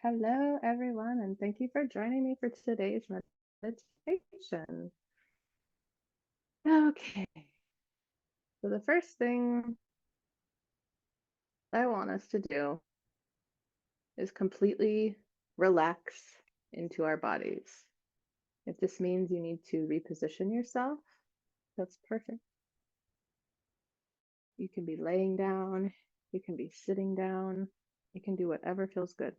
Hello, everyone, and thank you for joining me for today's meditation. Okay, so the first thing I want us to do is completely relax into our bodies. If this means you need to reposition yourself, that's perfect. You can be laying down, you can be sitting down, you can do whatever feels good.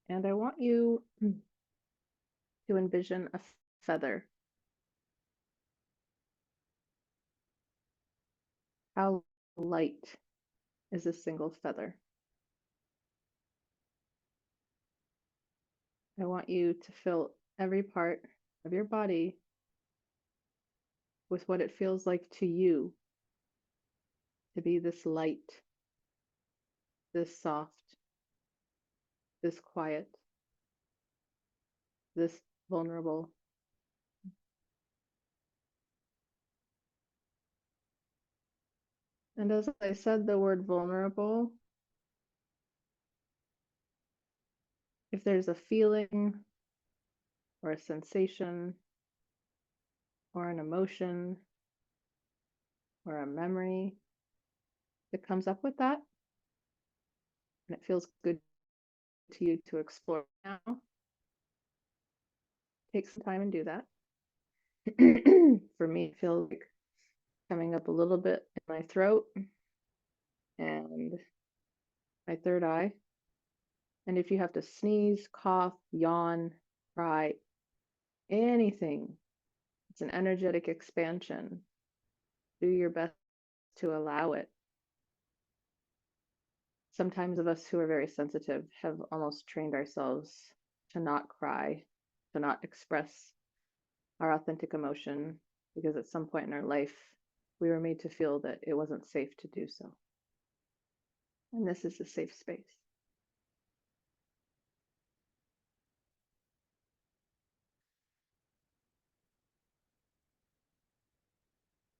And I want you to envision a feather. How light is a single feather? I want you to fill every part of your body with what it feels like to you to be this light, this soft, this quiet, this vulnerable. And as I said the word vulnerable, if there's a feeling or a sensation or an emotion or a memory that comes up with that, and it feels good to you to explore now, take some time and do that. For me, it feels like coming up a little bit in my throat and my third eye. And if you have to sneeze, cough, yawn, cry, anything, it's an energetic expansion. Do your best to allow it. Sometimes of us who are very sensitive have almost trained ourselves to not cry, to not express our authentic emotion, because at some point in our life, we were made to feel that it wasn't safe to do so. And this is a safe space.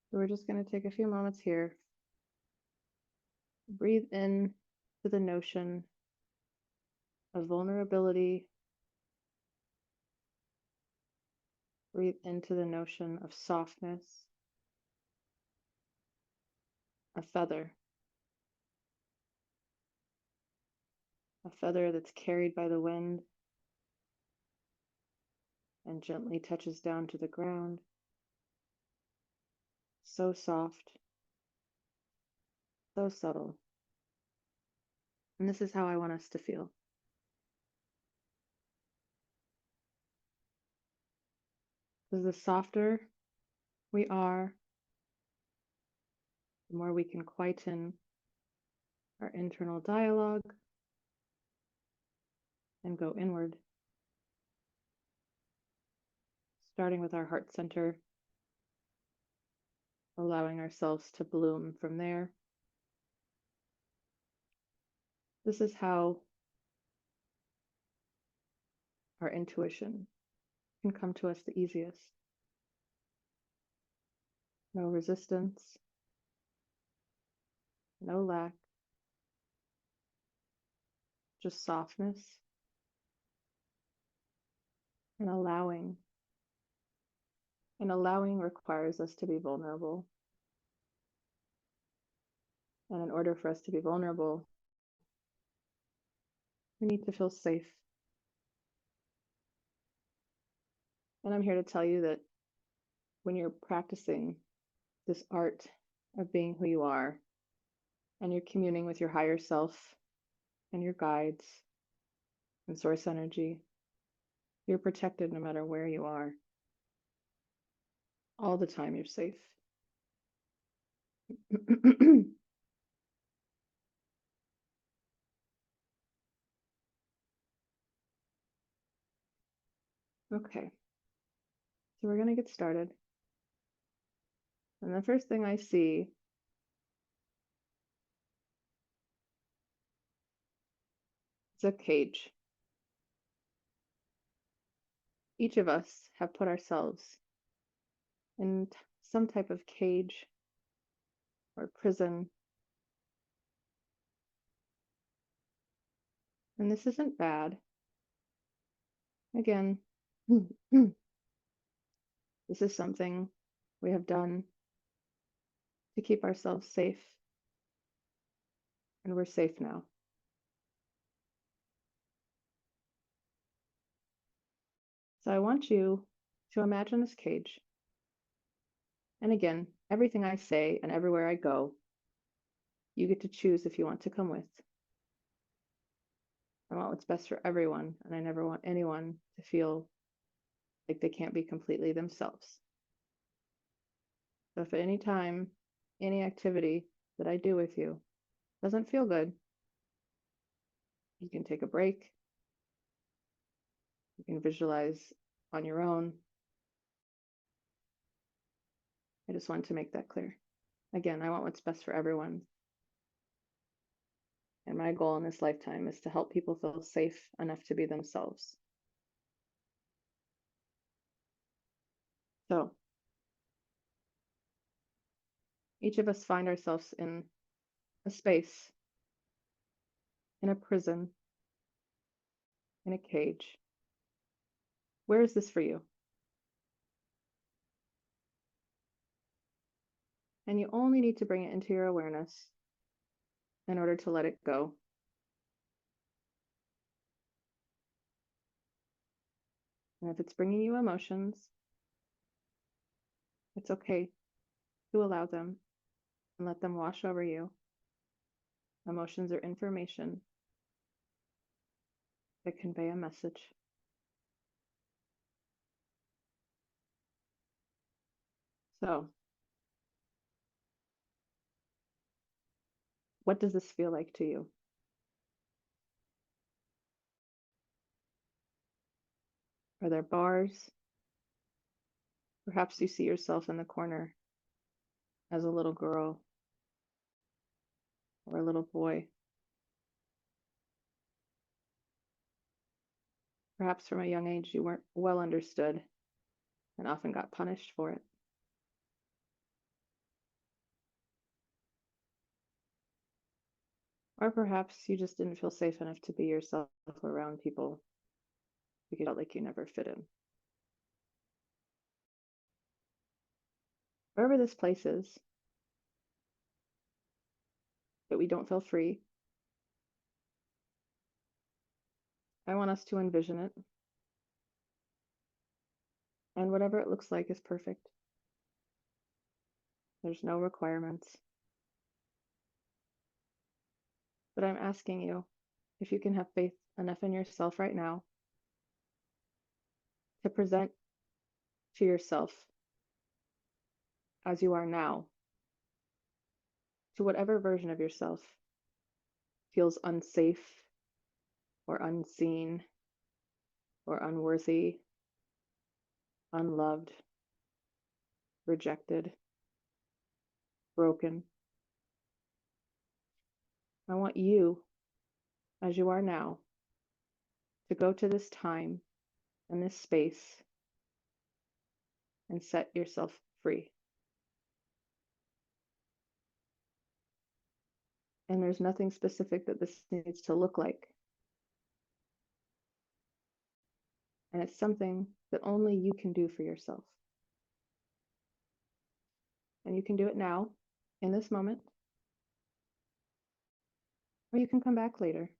So we're just going to take a few moments here. Breathe in to the notion of vulnerability. Breathe into the notion of softness, a feather that's carried by the wind and gently touches down to the ground. So soft, so subtle. And this is how I want us to feel. Because the softer we are, the more we can quieten our internal dialogue and go inward, starting with our heart center, allowing ourselves to bloom from there. This is how our intuition can come to us the easiest. No resistance, no lack, just softness and allowing. And allowing requires us to be vulnerable. And in order for us to be vulnerable, we need to feel safe. And I'm here to tell you that when you're practicing this art of being who you are, and you're communing with your higher self and your guides and source energy, you're protected no matter where you are. All the time you're safe. Okay, so we're going to get started. And the first thing I see is a cage. Each of us have put ourselves in some type of cage or prison. And this isn't bad. Again, this is something we have done to keep ourselves safe, and we're safe now. So I want you to imagine this cage. And again, everything I say and everywhere I go, you get to choose if you want to come with. I want what's best for everyone, and I never want anyone to feel like they can't be completely themselves. So if at any time, any activity that I do with you doesn't feel good, you can take a break. You can visualize on your own. I just wanted to make that clear. Again, I want what's best for everyone. And my goal in this lifetime is to help people feel safe enough to be themselves. So each of us find ourselves in a space, in a prison, in a cage. Where is this for you? And you only need to bring it into your awareness in order to let it go. And if it's bringing you emotions, it's okay to allow them and let them wash over you. Emotions are information that convey a message. So, what does this feel like to you? Are there bars? Perhaps you see yourself in the corner as a little girl or a little boy. Perhaps from a young age you weren't well understood and often got punished for it. Or perhaps you just didn't feel safe enough to be yourself around people because you felt like you never fit in. Wherever this place is, that we don't feel free, I want us to envision it. And whatever it looks like is perfect. There's no requirements. But I'm asking you if you can have faith enough in yourself right now to present to yourself as you are now, to whatever version of yourself feels unsafe or unseen or unworthy, unloved, rejected, broken. I want you, as you are now, to go to this time and this space and set yourself free. And there's nothing specific that this needs to look like. And it's something that only you can do for yourself. And you can do it now, in this moment, or you can come back later.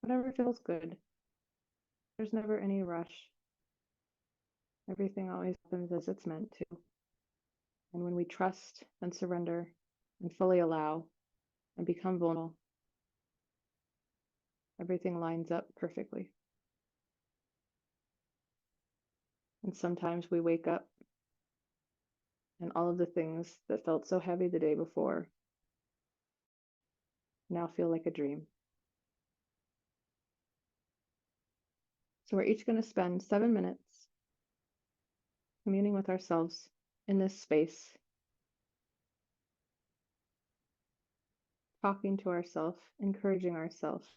Whatever feels good. There's never any rush. Everything always happens as it's meant to. And when we trust and surrender and fully allow and become vulnerable, everything lines up perfectly. And sometimes we wake up and all of the things that felt so heavy the day before now feel like a dream. So we're each going to spend 7 minutes communing with ourselves in this space, talking to ourselves, encouraging ourselves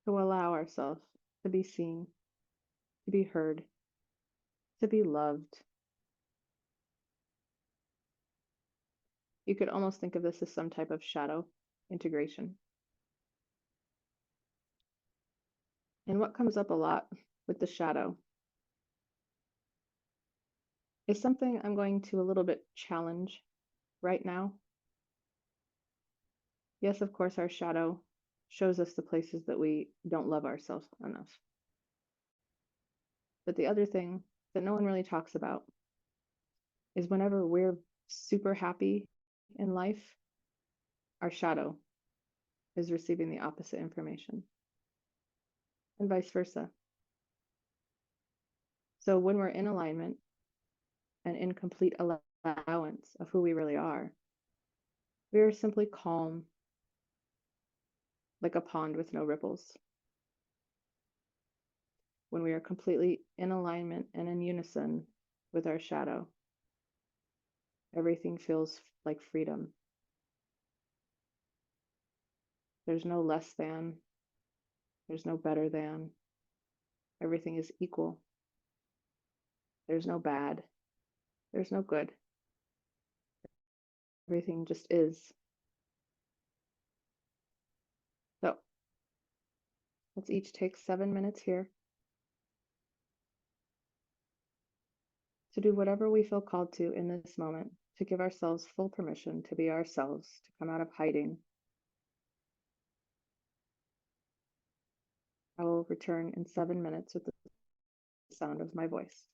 to allow ourselves to be seen, to be heard, to be loved. You could almost think of this as some type of shadow integration. And what comes up a lot with the shadow is something I'm going to a little bit challenge right now. Yes, of course, our shadow shows us the places that we don't love ourselves enough. But the other thing that no one really talks about is whenever we're super happy in life, our shadow is receiving the opposite information, and vice versa. So when we're in alignment and in complete allowance of who we really are, we are simply calm, like a pond with no ripples. When we are completely in alignment and in unison with our shadow, everything feels like freedom. There's no less than, there's no better than. Everything is equal. There's no bad, there's no good. Everything just is. So let's each take 7 minutes here to do whatever we feel called to in this moment, to give ourselves full permission to be ourselves, to come out of hiding. I will return in 7 minutes with the sound of my voice.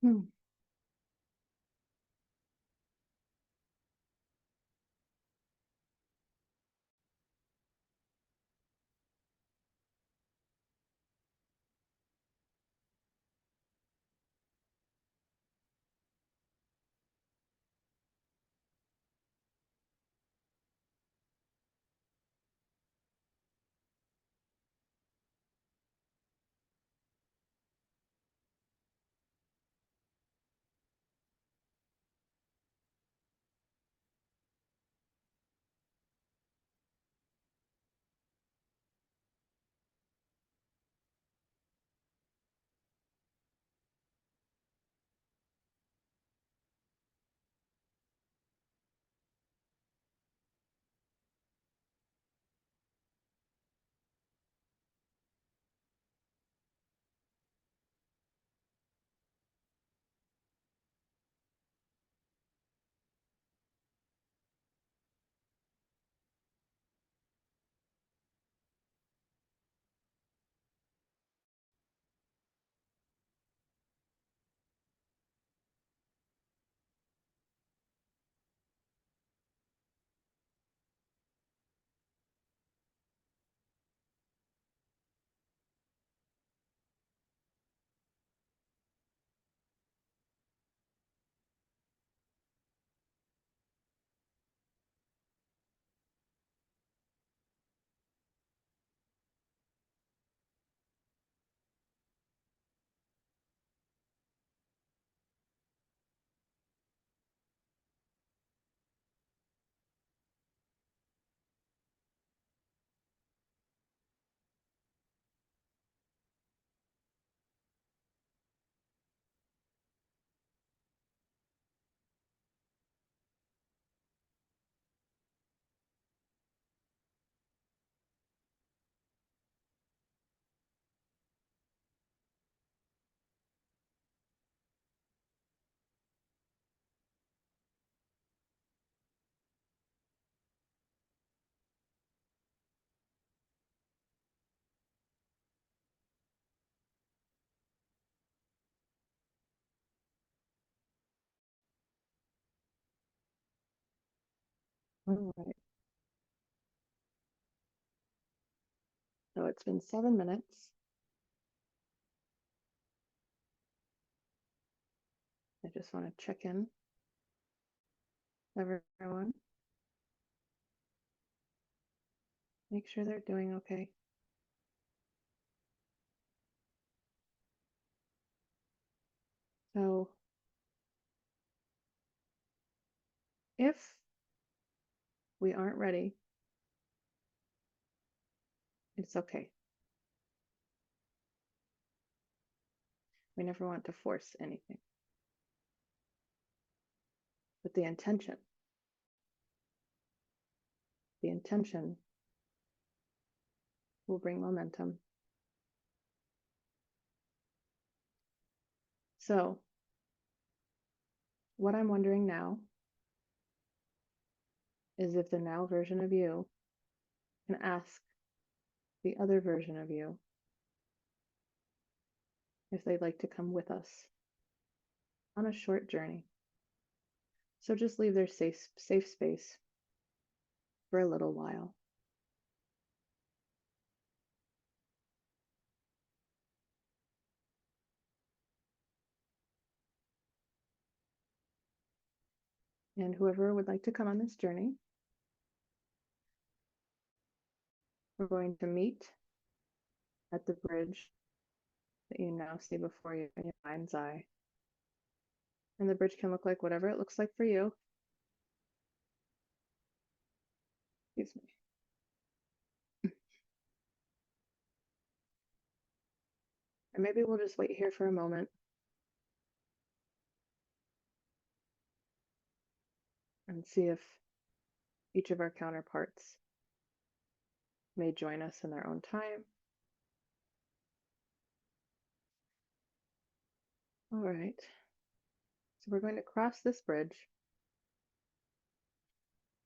Hmm. All right. So it's been 7 minutes. I just want to check in with everyone, make sure they're doing okay. So if we aren't ready, it's okay. We never want to force anything. But the intention will bring momentum. So what I'm wondering now is if the now version of you can ask the other version of you if they'd like to come with us on a short journey. So just leave their safe space for a little while. And whoever would like to come on this journey, we're going to meet at the bridge that you now see before you in your mind's eye. And the bridge can look like whatever it looks like for you. Excuse me. And maybe we'll just wait here for a moment and see if each of our counterparts may join us in their own time. All right. So we're going to cross this bridge.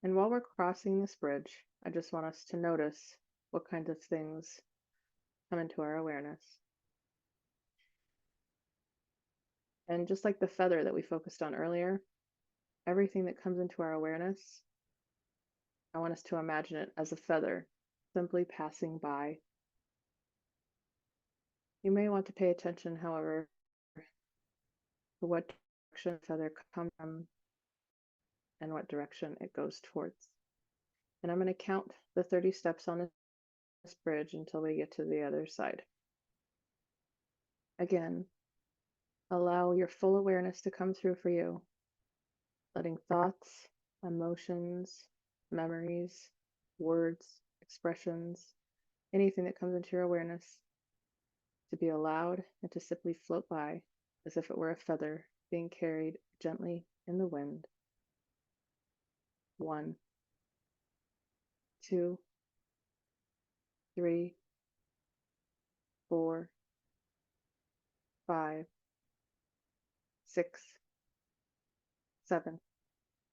And while we're crossing this bridge, I just want us to notice what kinds of things come into our awareness. And just like the feather that we focused on earlier, everything that comes into our awareness, I want us to imagine it as a feather simply passing by. You may want to pay attention, however, to what direction the feather comes from and what direction it goes towards. And I'm going to count the 30 steps on this bridge until we get to the other side. Again, allow your full awareness to come through for you, letting thoughts, emotions, memories, words, expressions, anything that comes into your awareness to be allowed and to simply float by as if it were a feather being carried gently in the wind. 1, 2, 3, 4, 5, 6, 7,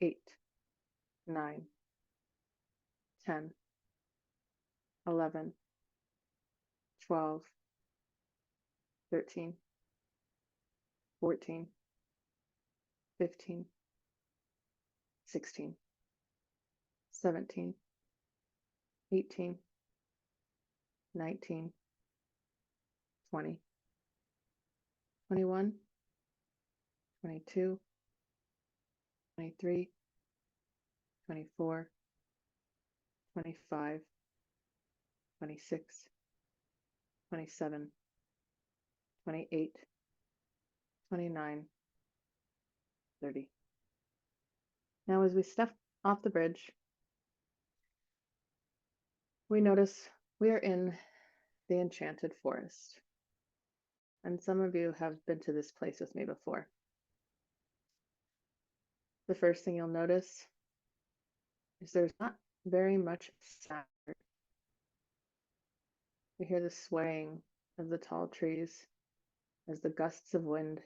8, 9, 10, 11, 12, 13, 14, 15, 16, 17, 18, 19, 20, 21, 22, 23, 24, 25, 26, 27, 28, 29, 30. Now, as we step off the bridge, we notice we are in the Enchanted Forest. And some of you have been to this place with me before. The first thing you'll notice is there's not very much sound. You hear the swaying of the tall trees as the gusts of wind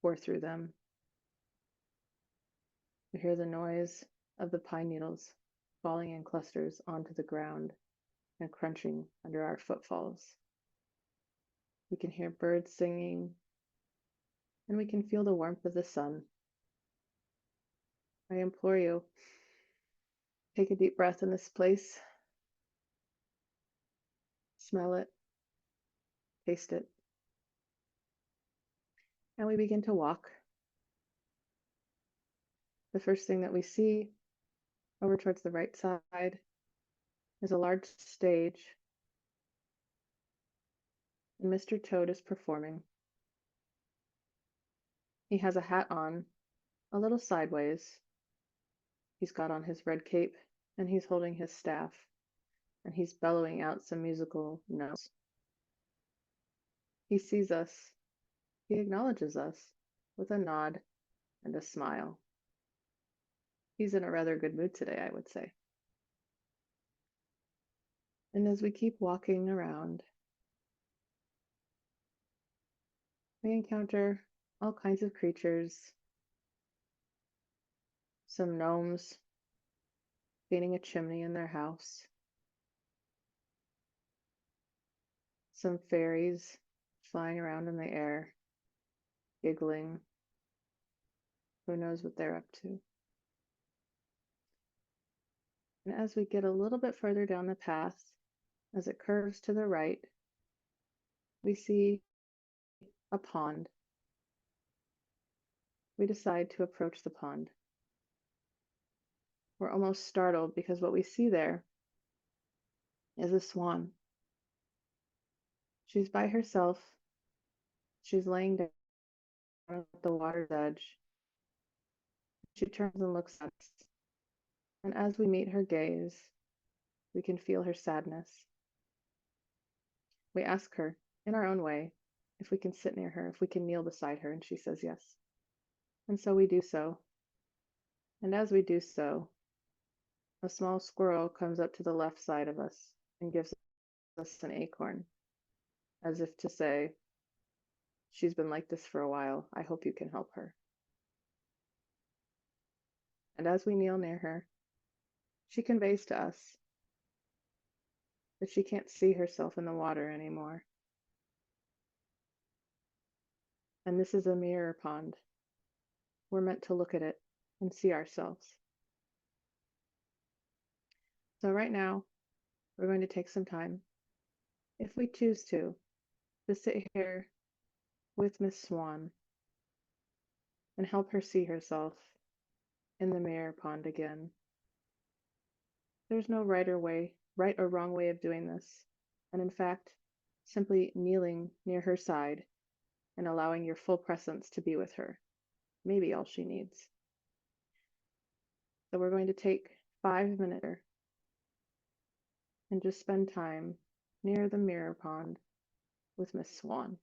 pour through them. You hear the noise of the pine needles falling in clusters onto the ground and crunching under our footfalls. We can hear birds singing, and we can feel the warmth of the sun. I implore you, take a deep breath in this place. Smell it, taste it. And we begin to walk. The first thing that we see over towards the right side is a large stage, and Mr. Toad is performing. He has a hat on, a little sideways. He's got on his red cape, and he's holding his staff, and he's bellowing out some musical notes. He sees us. He acknowledges us with a nod and a smile. He's in a rather good mood today, I would say. And as we keep walking around, we encounter all kinds of creatures. Some gnomes painting a chimney in their house. Some fairies flying around in the air, giggling. Who knows what they're up to? And as we get a little bit further down the path, as it curves to the right, we see a pond. We decide to approach the pond. We're almost startled because what we see there is a swan. She's by herself. She's laying down at the water's edge. She turns and looks at us. And as we meet her gaze, we can feel her sadness. We ask her, in our own way, if we can sit near her, if we can kneel beside her, and she says yes. And so we do so. And as we do so, a small squirrel comes up to the left side of us and gives us an acorn, as if to say, she's been like this for a while. I hope you can help her. And as we kneel near her, she conveys to us that she can't see herself in the water anymore. And this is a mirror pond. We're meant to look at it and see ourselves. So right now, we're going to take some time, if we choose to sit here with Miss Swan and help her see herself in the mirror pond again. There's no right or wrong way of doing this. And in fact, simply kneeling near her side and allowing your full presence to be with her, maybe all she needs. So we're going to take 5 minutes and just spend time near the mirror pond with Miss Swan.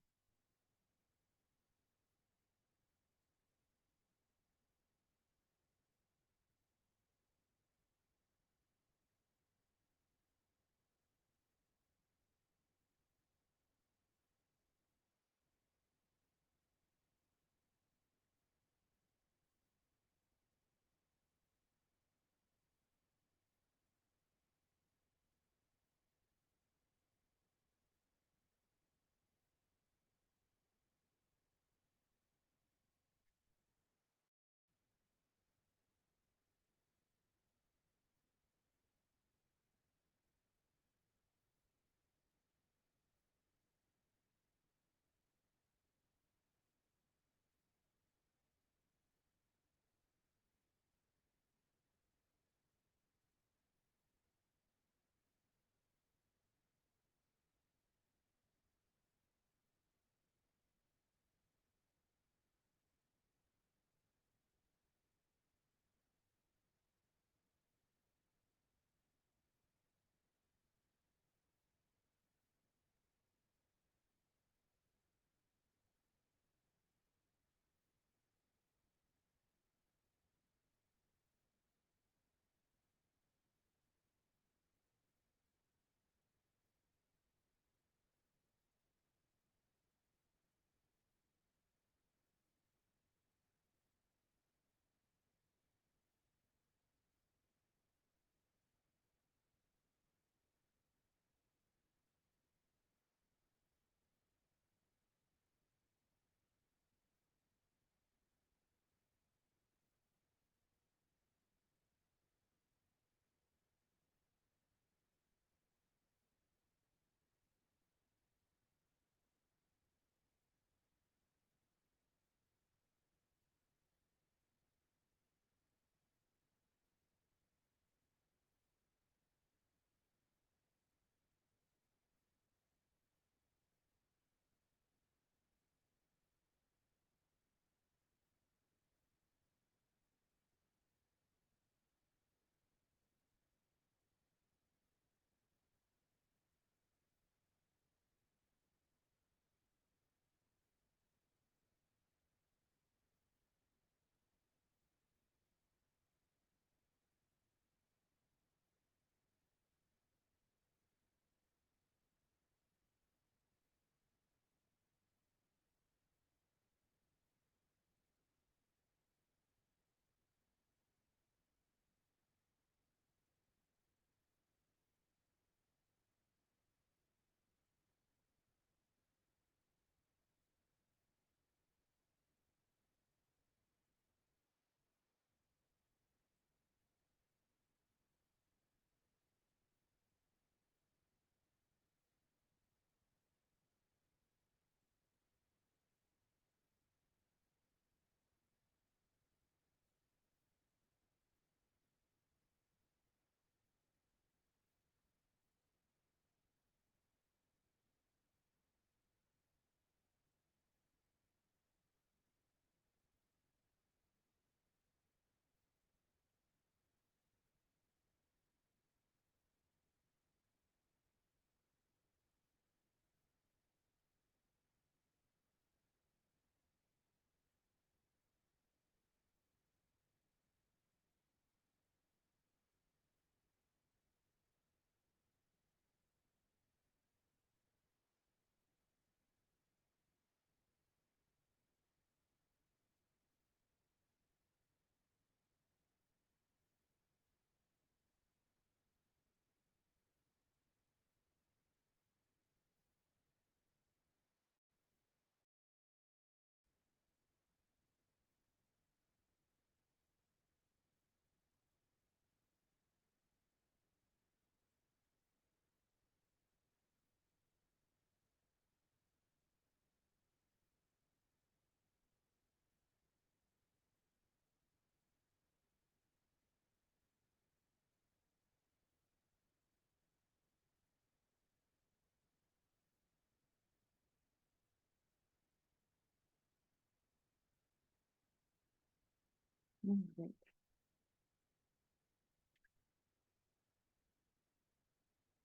Alright.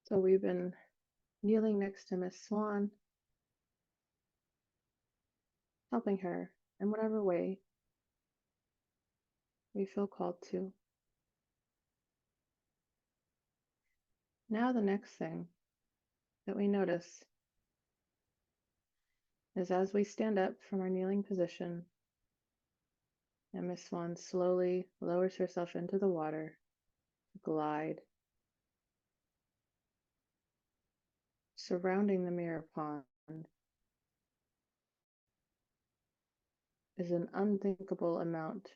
So we've been kneeling next to Miss Swan, helping her in whatever way we feel called to. Now the next thing that we notice is as we stand up from our kneeling position and Miss Swan slowly lowers herself into the water to glide, surrounding the mirror pond is an unthinkable amount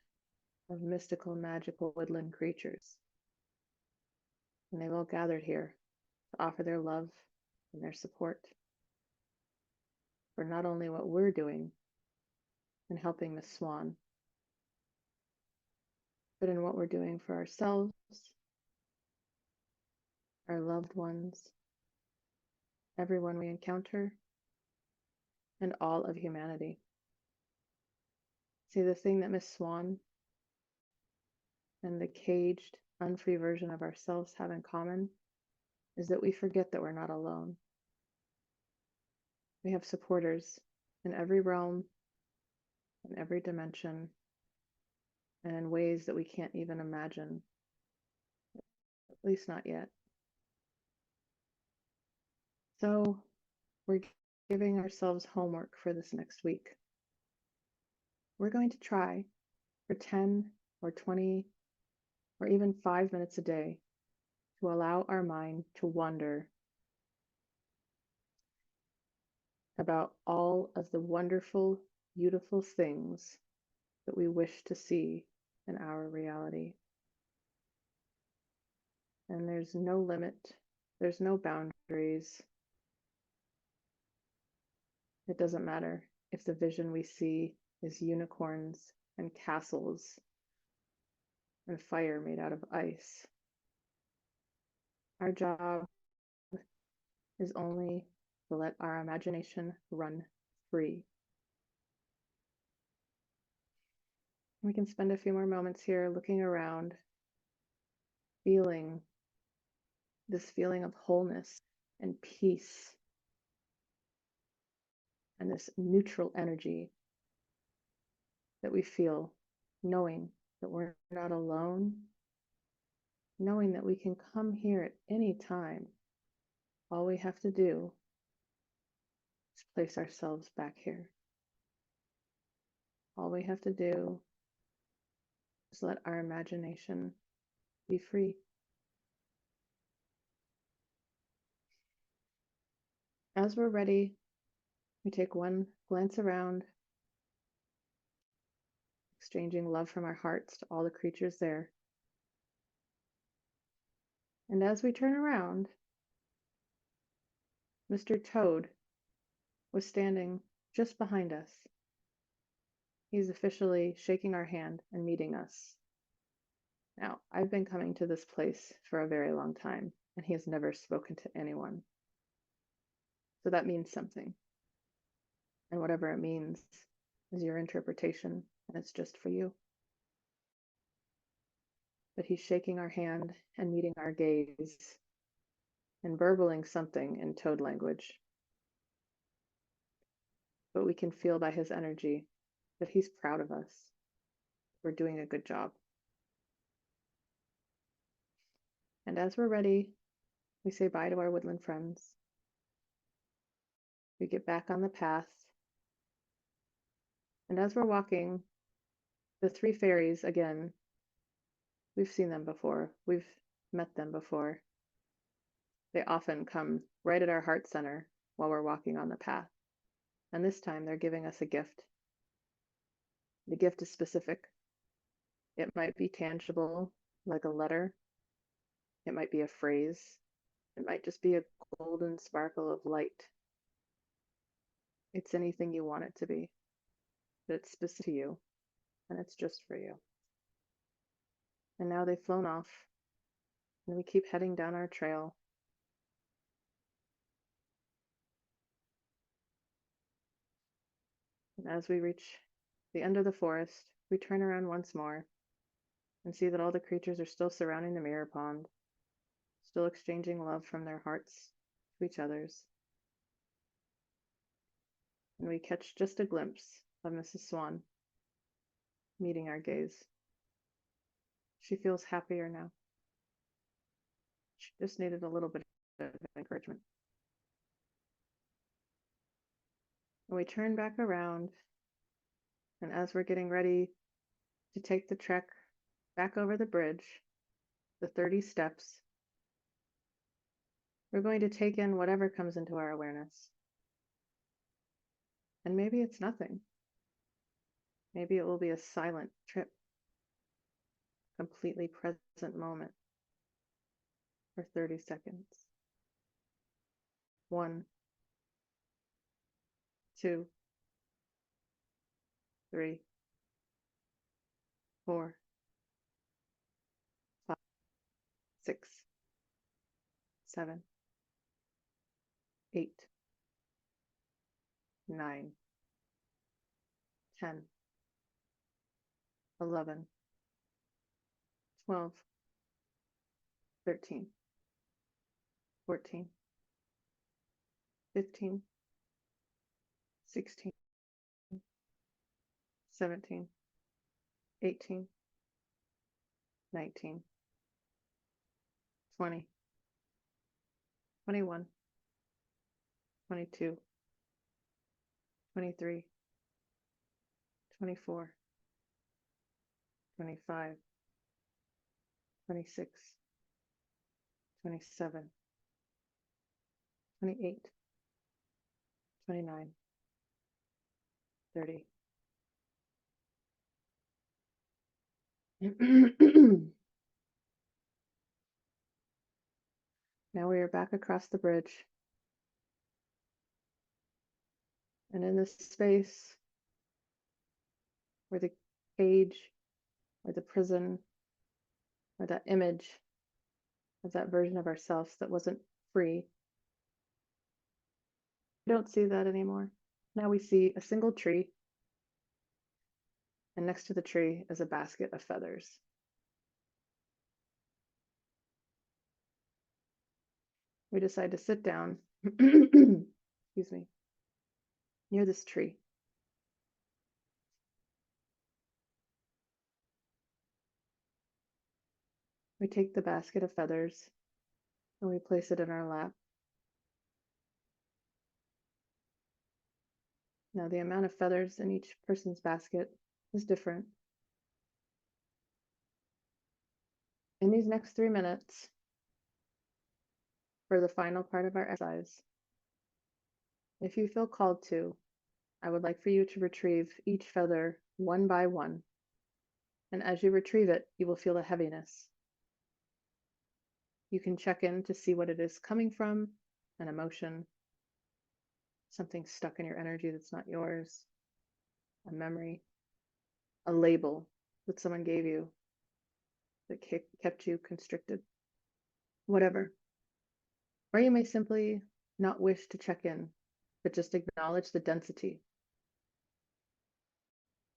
of mystical, magical woodland creatures. And they've all gathered here to offer their love and their support for not only what we're doing in helping Miss Swan, but in what we're doing for ourselves, our loved ones, everyone we encounter, and all of humanity. See, the thing that Miss Swan and the caged, unfree version of ourselves have in common is that we forget that we're not alone. We have supporters in every realm, in every dimension, and in ways that we can't even imagine, at least not yet. So we're giving ourselves homework for this next week. We're going to try for 10 or 20 or even 5 minutes a day to allow our mind to wonder about all of the wonderful, beautiful things that we wish to see in our reality. And there's no limit, there's no boundaries. It doesn't matter if the vision we see is unicorns and castles and fire made out of ice. Our job is only to let our imagination run free. We can spend a few more moments here looking around, feeling this feeling of wholeness and peace and this neutral energy that we feel, knowing that we're not alone, knowing that we can come here at any time. All we have to do is place ourselves back here. All we have to do is let our imagination be free. As we're ready, we take one glance around, exchanging love from our hearts to all the creatures there. And as we turn around, Mr. Toad was standing just behind us. He's officially shaking our hand and meeting us. Now, I've been coming to this place for a very long time, and he has never spoken to anyone. So that means something. And whatever it means is your interpretation, and it's just for you. But he's shaking our hand and meeting our gaze and burbling something in Toad language. But we can feel by his energy that he's proud of us. We're doing a good job. And as we're ready, we say bye to our woodland friends. We get back on the path. And as we're walking, the three fairies, again, we've seen them before. We've met them before. They often come right at our heart center while we're walking on the path. And this time they're giving us a gift. The gift is specific. It might be tangible, like a letter. It might be a phrase. It might just be a golden sparkle of light. It's anything you want it to be. But it's specific to you, and it's just for you. And now they've flown off, and we keep heading down our trail. And as we reach the end of the forest, we turn around once more and see that all the creatures are still surrounding the mirror pond, still exchanging love from their hearts to each other's. And we catch just a glimpse of Mrs. Swan meeting our gaze. She feels happier now. She just needed a little bit of encouragement. And we turn back around, and as we're getting ready to take the trek back over the bridge, the 30 steps, we're going to take in whatever comes into our awareness. And maybe it's nothing. Maybe it will be a silent trip, completely present moment for 30 seconds. 1, 2, 3, 4, 5, 6, 7, 8, 9, 10, 11, 12, 13, 14, 15, 16, 17, 18, 19, 20, 21, 22, 23, 24, 25, 26, 27, 28, 29, 30. Now we are back across the bridge. And in this space where the cage or the prison or that image of that version of ourselves that wasn't free, we don't see that anymore. Now we see a single tree, and next to the tree is a basket of feathers. We decide to sit down, excuse me, near this tree. We take the basket of feathers and we place it in our lap. Now, the amount of feathers in each person's basket is different. In these next 3 minutes, for the final part of our exercise, if you feel called to, I would like for you to retrieve each feather one by one. And as you retrieve it, you will feel a heaviness. You can check in to see what it is coming from, an emotion, something stuck in your energy that's not yours, a memory, a label that someone gave you that kept you constricted, whatever. Or you may simply not wish to check in, but just acknowledge the density.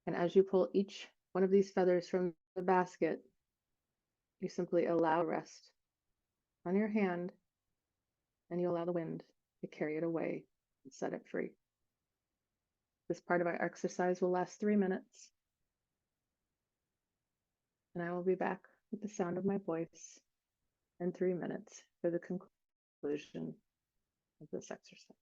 And as you pull each one of these feathers from the basket, you simply allow rest on your hand, and you allow the wind to carry it away and set it free. This part of our exercise will last 3 minutes, and I will be back with the sound of my voice in 3 minutes for the conclusion of this exercise.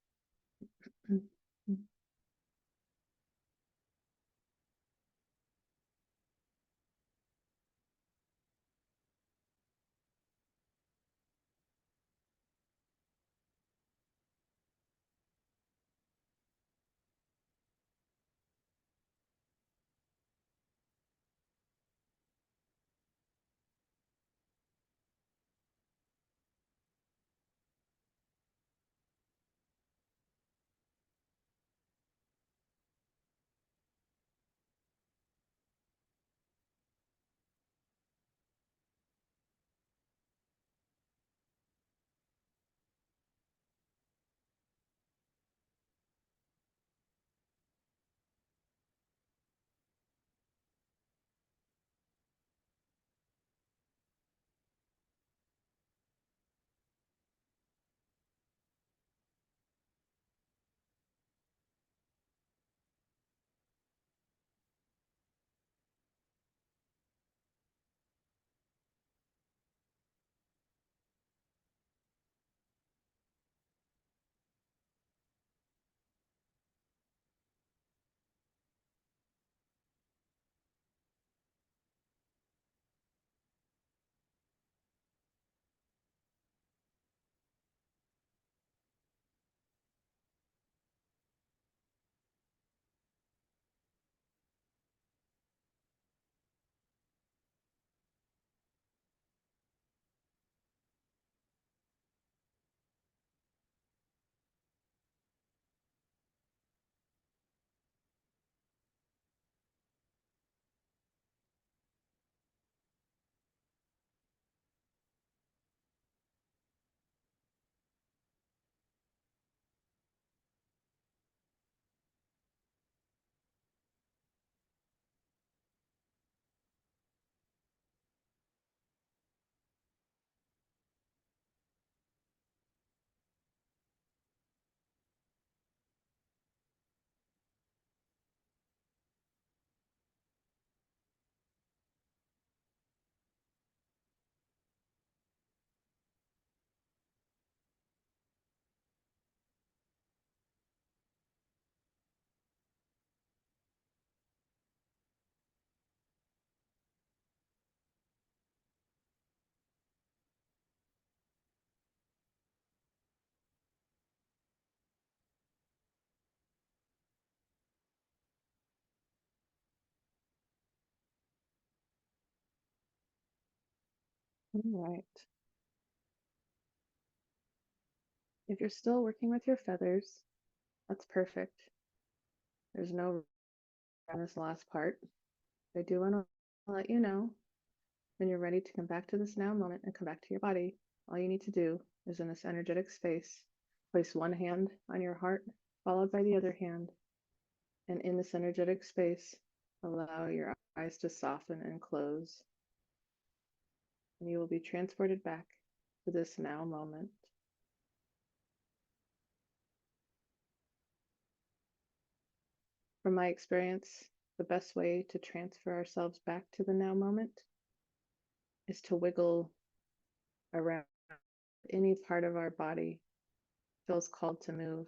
All right. If you're still working with your feathers, that's perfect. There's no on this last part. I do want to let you know when you're ready to come back to this now moment and come back to your body. All you need to do is in this energetic space, place one hand on your heart, followed by the other hand. And in this energetic space, allow your eyes to soften and close. And you will be transported back to this now moment. From my experience, the best way to transfer ourselves back to the now moment is to wiggle around any part of our body feels called to move.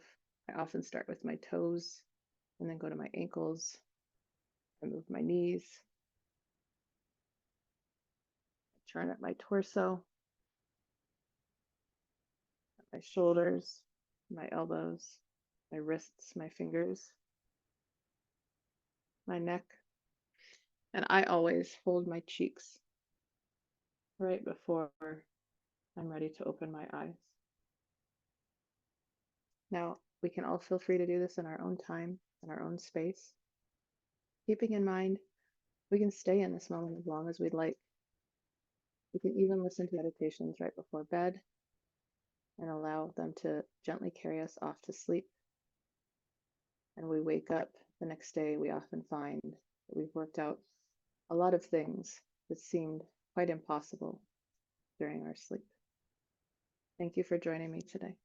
I often start with my toes and then go to my ankles. I move my knees, I turn at my torso, my shoulders, my elbows, my wrists, my fingers, my neck. And I always hold my cheeks right before I'm ready to open my eyes. Now, we can all feel free to do this in our own time, in our own space. Keeping in mind, we can stay in this moment as long as we'd like. We can even listen to meditations right before bed and allow them to gently carry us off to sleep. And we wake up the next day, we often find that we've worked out a lot of things that seemed quite impossible during our sleep. Thank you for joining me today.